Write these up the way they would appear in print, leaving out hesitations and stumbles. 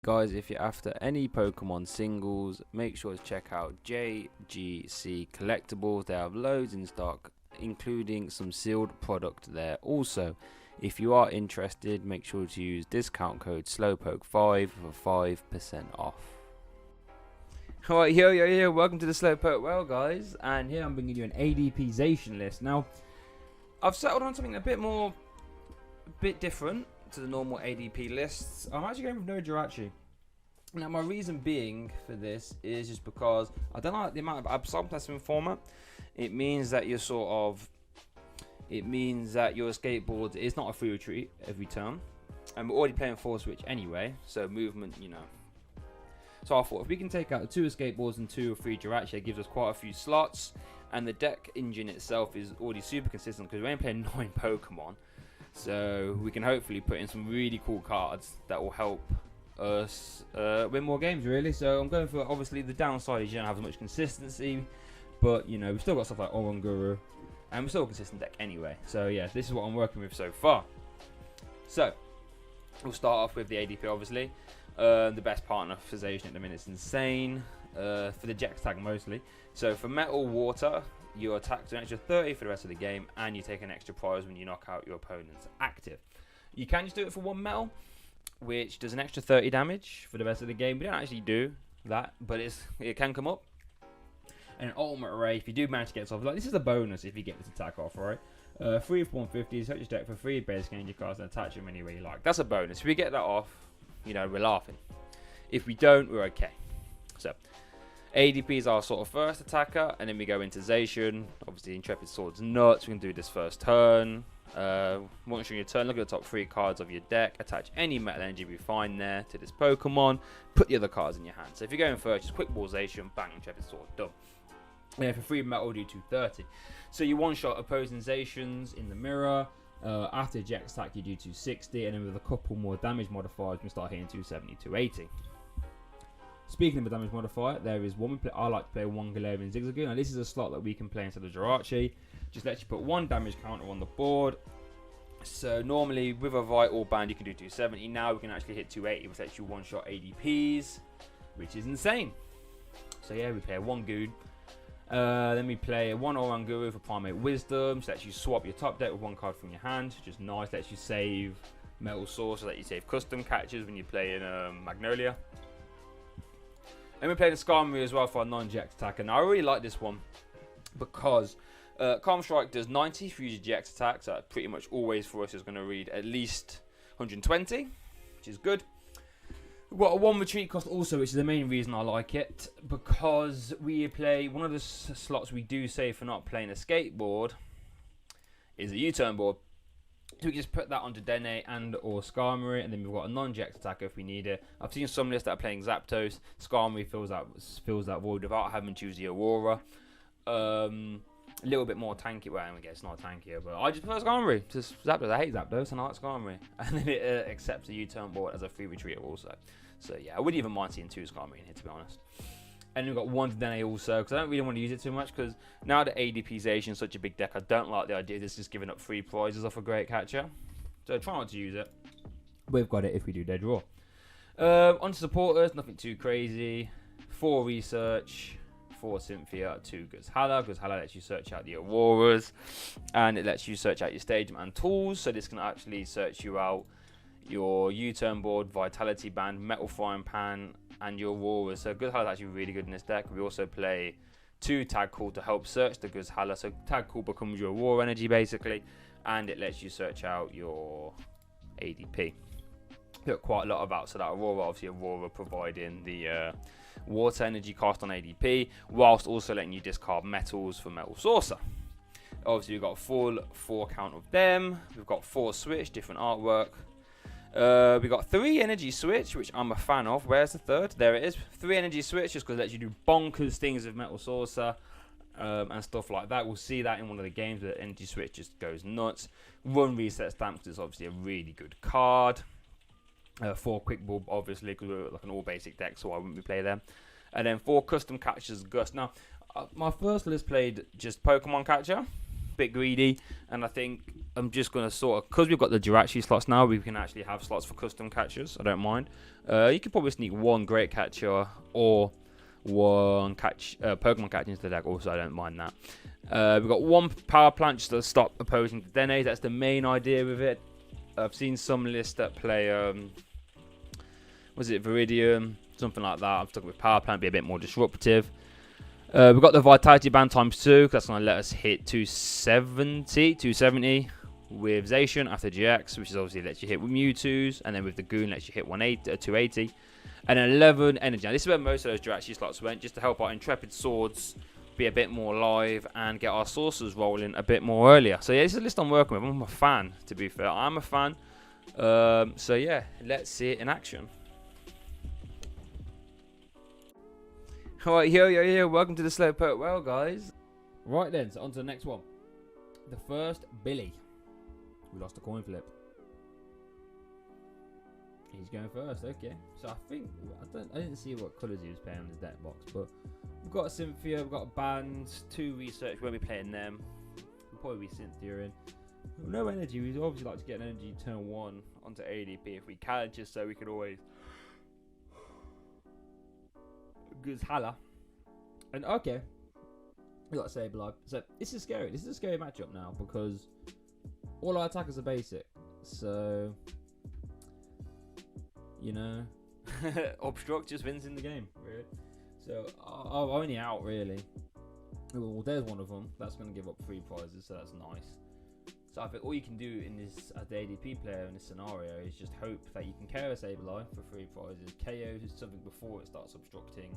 Guys, if you're after any Pokemon singles, make sure to check out JGC Collectibles. They have loads in stock, including some sealed product there. Also, if you are interested, make sure to use discount code Slowpoke5 for 5% off. Alright, yo, welcome to the Slowpoke World, guys. And here I'm bringing you an ADP Zacian list. Now, I've settled on something a bit different to the normal ADP lists. I'm actually going with no Jirachi. Now, my reason being for this is just because I don't like the amount of Absol testing format. It means that your skateboard is not a free retreat every turn, and we're already playing 4 switch anyway, so movement, you know. So I thought if we can take out 2 escape boards and 2 free Jirachi, it gives us quite a few slots, and the deck engine itself is already super consistent because we're only playing 9 Pokemon. So we can hopefully put in some really cool cards that will help us win more games, really. So I'm going for, obviously, the downside is you don't have as much consistency, but you know, we've still got stuff like Oranguru, and we're still a consistent deck anyway. So yeah, this is what I'm working with so far. So we'll start off with the ADP, obviously. The best partner for Zacian at the minute is Insane, for the Jex tag mostly. So for Metal Water, you attack to an extra 30 for the rest of the game, and you take an extra prize when you knock out your opponent's active. You can just do it for 1 metal, which does an extra 30 damage for the rest of the game. We don't actually do that, but it can come up. And an Ultimate Array, if you do manage to get this off, like, this is a bonus if you get this attack off, right? 3 for 150, search your deck for 3 base game your cards and attach them any way you like. That's a bonus. If we get that off, you know, we're laughing. If we don't, we're okay. So ADP is our sort of first attacker, and then we go into Zacian. Obviously, Intrepid Sword's nuts. We can do this first turn. Once you're in your turn, look at the top 3 cards of your deck. Attach any metal energy we find there to this Pokemon. Put the other cards in your hand. So if you're going first, just Quick Ball Zacian, bang, Intrepid Sword, done. And for 3 metal, do 230. So you one-shot opposing Zacians in the mirror. After Jex attack, you do 260, and then with a couple more damage modifiers, we start hitting 270, 280. Speaking of a damage modifier, there is one. I like to play 1 Galarian Zigzagoon. Now, this is a slot that we can play instead of Jirachi. Just lets you put 1 damage counter on the board. So normally with a Vital Band, you can do 270. Now we can actually hit 280, which lets you one-shot ADPs, which is insane. So yeah, we play 1 Goon. Then we play 1 Oranguru for Primate Wisdom, which lets you swap your top deck with 1 card from your hand. Just nice, lets you save Metal Source, so that you save custom catches when you play in Magnolia. And we played a Skarmory as well for a non-Jex attack, and I really like this one because Calm Strike does 90 for your Jex attack, so pretty much always for us is going to read at least 120, which is good. We've got a 1 retreat cost also, which is the main reason I like it, because we play one of the slots we do save for not playing a skateboard is a U-turn board. So we can just put that onto Dene and or Skarmory, and then we've got a non-Jex attacker if we need it. I've seen some lists that are playing Zapdos. Skarmory fills that void without having to choose the Aurora. A little bit more tanky. Well, I guess it's not tankier, but I just prefer Skarmory. Just Zapdos. I hate Zapdos and I like Skarmory. And then it accepts a U-turn board as a free retreater also. So yeah, I wouldn't even mind seeing 2 Skarmory in here, to be honest. And we've got 1 Dene also, because I don't really want to use it too much, because now that ADP Zacian is such a big deck, I don't like the idea of this just giving up 3 prizes off a great catcher. So try not to use it. We've got it if we do dead draw. On to supporters, nothing too crazy. 4 Research, 4 Cynthia, 2 Guzhala. Guzhala lets you search out the Auroras, and it lets you search out your Stadium and tools, so this can actually search you out your U-turn board, Vitality Band, Metal Frying Pan, and your Aurora. So Guzhala is actually really good in this deck. We also play 2 Tag Call to help search the Guzhala. So Tag Call becomes your Aurora energy basically, and it lets you search out your ADP. Got quite a lot about, so that Aurora, obviously Aurora providing the water energy cost on ADP, whilst also letting you discard metals for Metal Saucer. Obviously we've got a full 4 count of them. We've got 4 switch, different artwork. We got 3 energy switch, which I'm a fan of. Where's the 3rd? There it is. 3 energy switch, just because it lets you do bonkers things with Metal Saucer and stuff like that. We'll see that in one of the games where the energy switch just goes nuts. 1 reset stamp, because it's obviously a really good card. 4 quick ball, obviously, because we're like an all basic deck, so why wouldn't we play them? And then 4 custom catchers, Gust. Now, my first list played just Pokemon catcher, bit greedy, and I think I'm just gonna sort of, because we've got the Jirachi slots now, we can actually have slots for custom catchers. I don't mind. You could probably sneak one great catcher or one Pokemon catcher into the deck. Also, I don't mind that. We've got one power plant just to stop opposing Dene. That's the main idea with it. I've seen some lists that play was it Viridium, something like that. I'm stuck with power plant, be a bit more disruptive. We've got the Vitality Band ×2, that's going to let us hit 270 with Zacian after GX, which is obviously lets you hit with Mewtwo's, and then with the Goon lets you hit 280, and 11 energy. Now this is where most of those Jirachi slots went, just to help our Intrepid Swords be a bit more live and get our Sorcerers rolling a bit more earlier. So yeah, this is a list I'm working with. I'm a fan, to be fair. I'm a fan. So yeah, let's see it in action. Alright, yo, welcome to the Slowpoke Well, guys. Right then, so on to the next one. The first Billy. We lost a coin flip. He's going first, okay. So I think, I didn't see what colours he was playing on his deck box, but we've got a Cynthia, we've got a Band, 2 Research, we won't be playing them. We'll probably be Cynthia in. No energy, we'd obviously like to get an energy turn 1 onto ADP if we can, just so we can always Guzhala. And okay, we got Sableye. So this is scary. This is a scary matchup now because all our attackers are basic. So you know, obstruct just wins in the game, really. So I'm only out really. Well, there's one of them that's going to give up 3 prizes, so that's nice. So I think all you can do in this as the ADP player in this scenario is just hope that you can KO a Sableye for 3 prizes, KO something before it starts obstructing,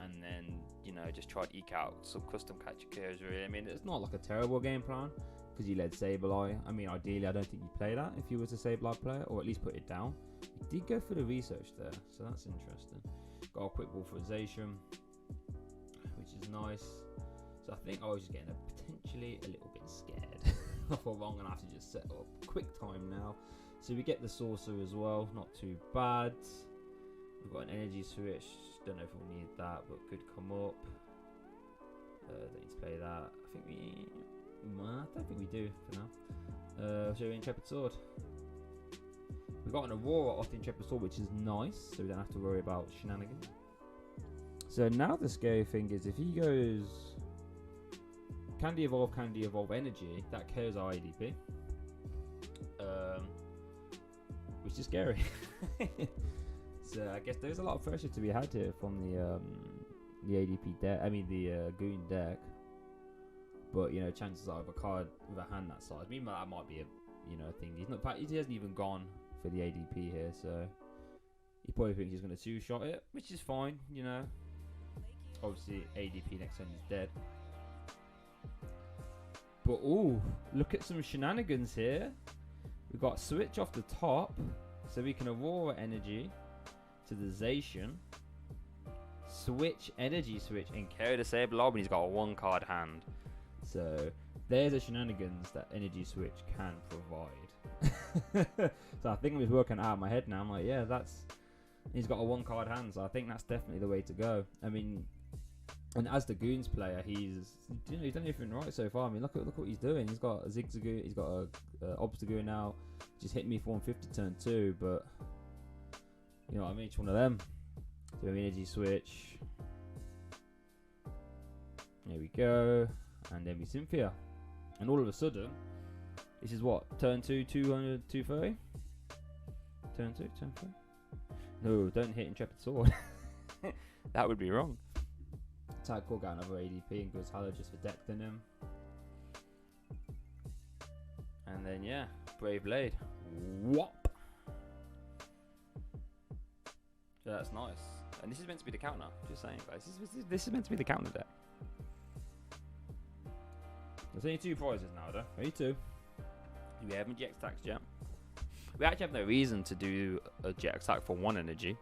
and then, you know, just try to eke out some custom catcher KOs, really. I mean, it's not like a terrible game plan because you led Sableye. I mean, ideally, I don't think you play that if you was a Sableye player, or at least put it down. You did go for the research there, so that's interesting. Got a quick ball for Zacian, which is nice. So I think I was just getting potentially a little bit scared. I thought, well, I'm going to have to just set up quick time now. So we get the Sorcerer as well, not too bad. We've got an energy switch, don't know if we'll need that, but could come up. Don't need to play that. I don't think we do for now. So Intrepid Sword. We've got an Aurora off the Intrepid Sword, which is nice, so we don't have to worry about shenanigans. So now the scary thing is if he goes Candy Evolve Energy, that KOs our ADP. Which is scary. So I guess there's a lot of pressure to be had here from the ADP deck. I mean the Goon deck. But you know, chances are with a card with a hand that size. Meanwhile, that might be a thing. He hasn't even gone for the ADP here, so he probably thinks he's going to 2-shot it, which is fine. You know, obviously ADP next turn is dead. But ooh, look at some shenanigans here. We've got switch off the top, so we can Aurora Energy to the Zacian, switch energy switch, and carry the Sableye, and he's got a 1-card hand. So there's a shenanigans that energy switch can provide. So I think I'm just working out of my head now. I'm like, yeah, he's got a 1-card hand, so I think that's definitely the way to go. I mean, and as the Goons player, he's done everything right so far. I mean, look what he's doing. He's got a Zigzagoon, he's got a Obstagoon now. Just hit me for 150 turn 2, but you know what I mean? Each one of them. So energy switch. There we go. And then we Cynthia. And all of a sudden, this is what? Turn 2, 200, 230? Turn 2, turn 3? No, don't hit Intrepid Sword. That would be wrong. Tag Core got another ADP and goes Hello just for decking him. And then, yeah, Brave Blade. Whop! So that's nice. And this is meant to be the counter. Just saying, guys. This is meant to be the counter deck. There's only 2 prizes now, though. Only 2. We haven't GX attacked yet. We actually have no reason to do a GX attack for 1 energy.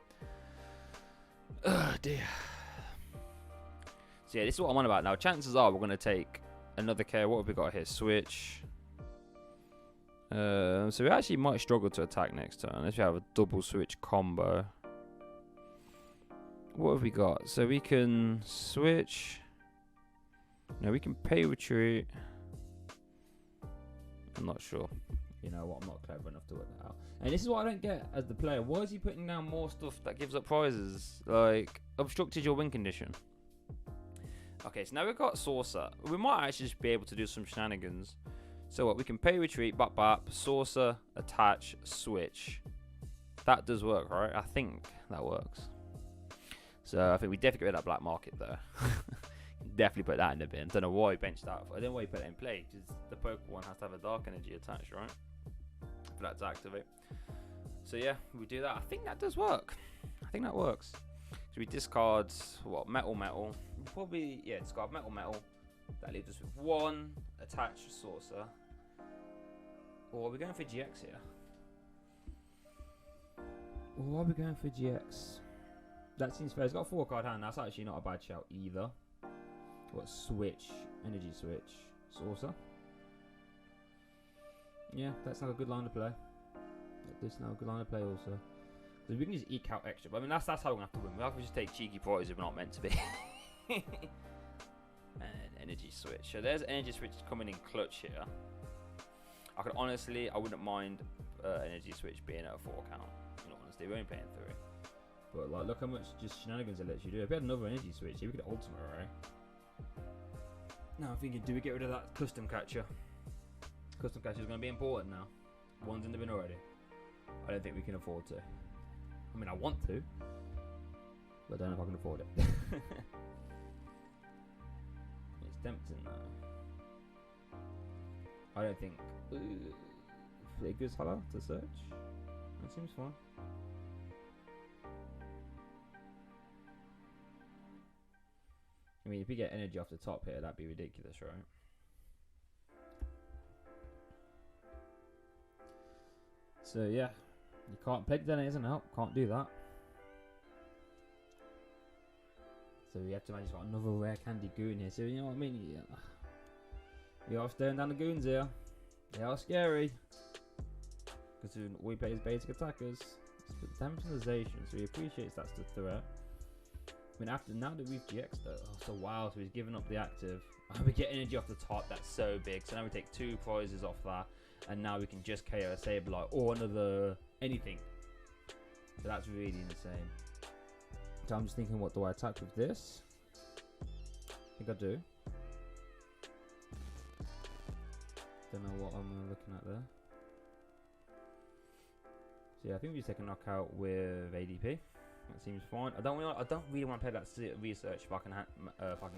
Oh dear. So yeah, this is what I'm on about now. Chances are we're going to take another KO. What have we got here? Switch. So we actually might struggle to attack next turn unless we have a double switch combo. What have we got? So we can switch. No, we can pay retreat. I'm not sure. You know what? I'm not clever enough to work that out. And this is what I don't get as the player. Why is he putting down more stuff that gives up prizes? Like, obstructed your win condition. Okay, so now we've got Saucer. We might actually just be able to do some shenanigans. So what? We can pay retreat, bap, Saucer, attach, switch. That does work, right? I think that works. So I think we definitely get rid of that black market there. Definitely put that in the bin. Don't know why he benched that. I don't know why he put it in play, because the poker one has to have a dark energy attached, right? For that to activate. So yeah, we do that. I think that does work. I think that works. So we discard what? Metal. Probably, yeah, discard metal. That leaves us with 1 attached Saucer. Or are we going for GX here? Or are we going for GX? That seems fair. It's got a 4-card hand. That's actually not a bad shout either. What? Switch. Energy switch. Saucer. Yeah, that's not a good line to play. That's not a good line to play also. So we can just eke out extra. But I mean, that's how we're going to have to win. We'll have to just take cheeky prizes if we're not meant to be. And energy switch. So there's energy switch coming in clutch here. I wouldn't mind energy switch being at a 4 count. In all honesty, we're only playing 3. But like, look how much just shenanigans it lets you do. If we had another energy switch, we could ultimate, right? Now I'm thinking, do we get rid of that custom catcher? Custom catcher is going to be important now. One's in the bin already. I don't think we can afford to. I mean, I want to, but I don't know if I can afford it. It's tempting though. I don't think. Figures holler to search. That seems fine. I mean, if you get energy off the top here, that'd be ridiculous, right? So yeah, you can't play the isn't help. Can't do that. So we have to manage got another rare candy goon here. So you know what I mean? Yeah. We are staring down the goons here. They are scary. Because all we play is basic attackers. Let's put damage on the Zacian, so he appreciates that's the threat. I mean, after now that we've GX'd though, so wow, so he's given up the active. We get energy off the top, that's so big. So now we take 2 prizes off that, and now we can just KO a Sableye or another anything. So that's really insane. So I'm just thinking, what do I attack with this? I think I do. Don't know what I'm looking at there. So yeah, I think we just take a knockout with ADP. That seems fine. I don't really want to play that research if I can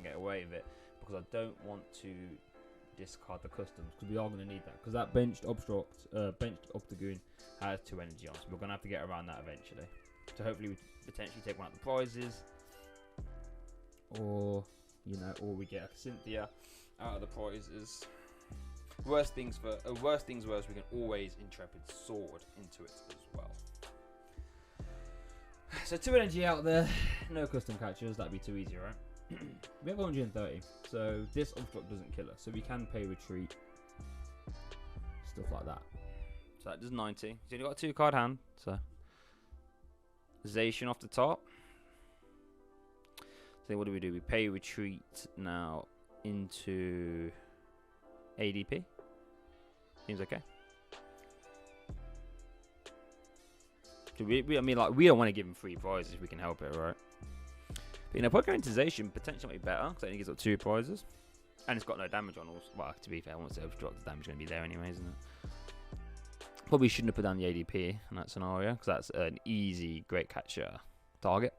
get away with it, because I don't want to discard the customs, because we are going to need that, because that benched Obstagoon has 2 energy on, so we're going to have to get around that eventually. So hopefully we potentially take one of the prizes, or or we get a Cynthia out of the prizes. Worst things worse, we can always Intrepid Sword into it as well. So 2 energy out there, no custom catchers, that'd be too easy, right? We have 130, so this obstruct doesn't kill us, so we can pay retreat, stuff like that. So that does 90. He's only got a 2-card hand, so Zacian off the top. So what do? We pay retreat now into ADP. Seems okay. So we don't want to give him 3 prizes if we can help it, right? But put going into Zacian potentially might be better, because it only gives up 2 prizes, and it's got no damage on. Also, well, to be fair, once it obstructs, the damage is going to be there anyway, isn't it? Probably shouldn't have put down the ADP in that scenario, because that's an easy great catcher target.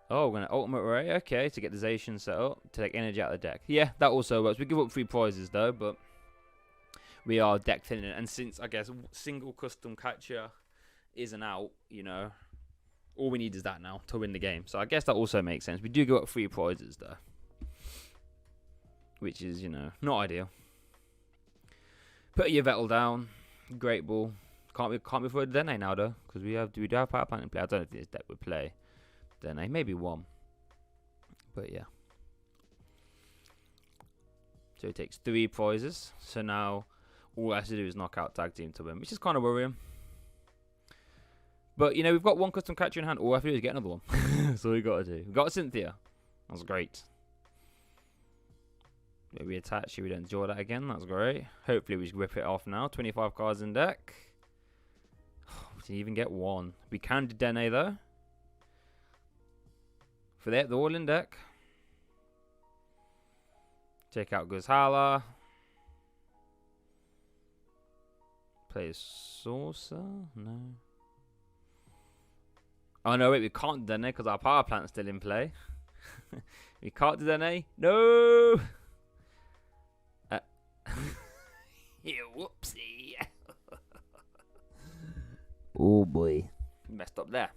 Oh, we're going to ultimate array, okay, to get the Zacian set up, to take energy out of the deck. Yeah, that also works. We give up 3 prizes though, but we are deck thinning, and since I guess single custom catcher isn't out, all we need is that now to win the game. So I guess that also makes sense. We do give up 3 prizes though, which is not ideal. Put your Vettel down, great ball. Can't be avoided Dene now though, because we do have power plant in play. I don't know if this deck would play Dene, maybe 1, but yeah. So he takes 3 prizes. So now all he has to do is knock out tag team to win, which is kind of worrying. But we've got 1 custom catcher in hand. All I have to do is get another one. That's all we got to do. We got a Cynthia. That was great. Maybe attach here, we don't draw that again. That's great. Hopefully we rip it off now. 25 cards in deck. We didn't even get one. We can do Dene though. For that, they're all in deck. Check out Guzhala. Play a Saucer? No. Oh no, wait, we can't do Dene because our power plant's still in play. We can't do Dene. No! Yeah, whoopsie. Oh boy. Messed up there.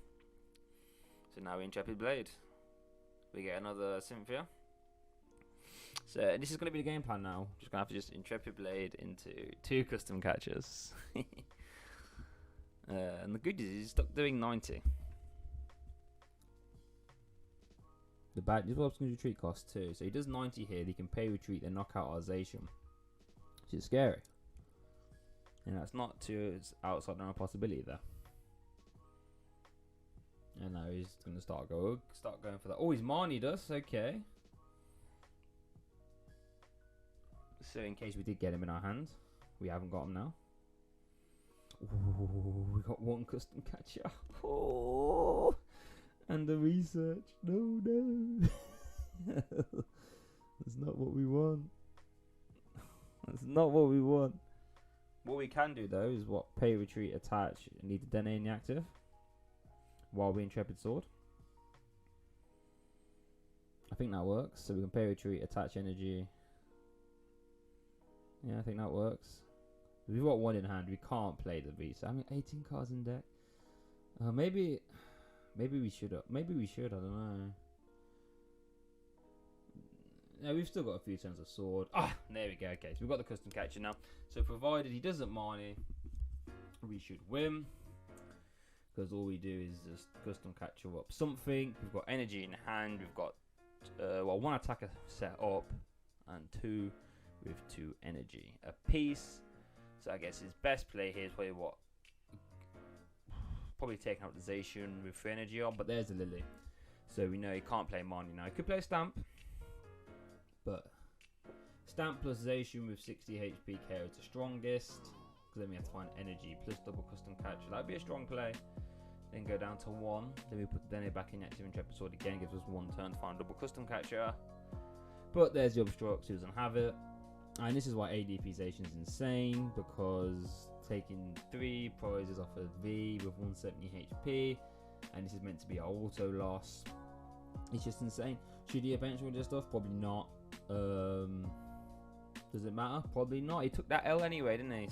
So now we Intrepid Blade. We get another Cynthia. So this is going to be the game plan now. Just going to have to just Intrepid Blade into 2 custom catchers. And the good news is he's stuck doing 90. The bad news is what's going to retreat cost too. So he does 90 here. He can pay retreat and knock out our Zacian, which is scary. And that's not too outside of a possibility there. And now he's going to start going for that. Oh, he's Marnie us. Okay. So in case we did get him in our hands, we haven't got him now. Ooh, we got 1 custom catcher. Oh, and the research. No, no. That's not what we want. That's not what we want. What we can do though is pay retreat, attach, and leave the Dene in the active while we Intrepid Sword. I think that works. So we can pay retreat, attach energy. Yeah, I think that works. We've got 1 in hand. We can't play the beast. I mean, 18 cards in deck. Maybe we should. Maybe we should. I don't know. No, we've still got a few turns of sword. Ah, there we go. Okay, so we've got the custom catcher now. So provided he doesn't Marnie, we should win. Because all we do is just custom catcher up something. We've got energy in hand. We've got 1 attacker set up and 2 with 2 energy a piece. So I guess his best play here is probably taking out the Zacian with 3 energy on. But there's a Lily. So we know he can't play Marnie now. He could play Stamp. But Stamp plus Zacian with 60 HP KO is the strongest. Because then we have to find energy plus double custom catcher. That'd be a strong play. Then go down to 1. Then we put the Dene back in active Intrepid Sword again. Gives us 1 turn to find double custom catcher. But there's the obstruct. He doesn't have it. And this is why ADP Zacian is insane. Because taking 3 prizes off of V with 170 HP. And this is meant to be our auto loss. It's just insane. Should he eventually do stuff? Probably not. Does it matter? Probably not. He took that L anyway, didn't he?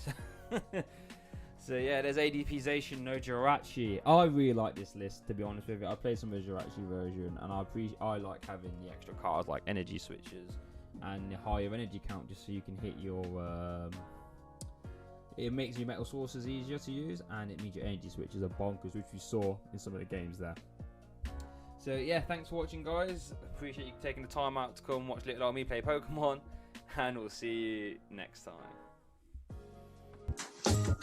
So yeah, there's ADP Zacian, no Jirachi. I really like this list, to be honest with you. I played some of the Jirachi version, and I like having the extra cards like energy switches and the higher energy count, just so you can hit your. It makes your metal sources easier to use, and it means your energy switches are bonkers, which we saw in some of the games there. So yeah, thanks for watching, guys. Appreciate you taking the time out to come watch little old me play Pokemon, and we'll see you next time.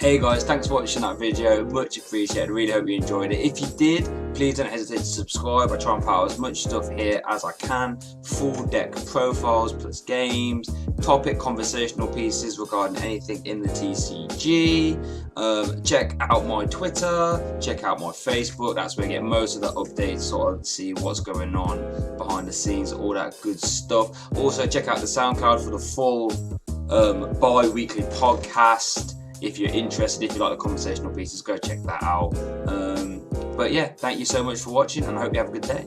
Hey guys, thanks for watching that video, much appreciated. Really hope you enjoyed it. If you did, please don't hesitate to subscribe. I try and put out as much stuff here as I can. Full deck profiles plus games, topic conversational pieces regarding anything in the TCG. Check out my Twitter, check out my Facebook. That's where I get most of the updates, sort of see what's going on behind the scenes, all that good stuff. Also check out the SoundCloud for the full bi-weekly podcast. If you're interested, if you like the conversational pieces, go check that out. But yeah, thank you so much for watching, and I hope you have a good day.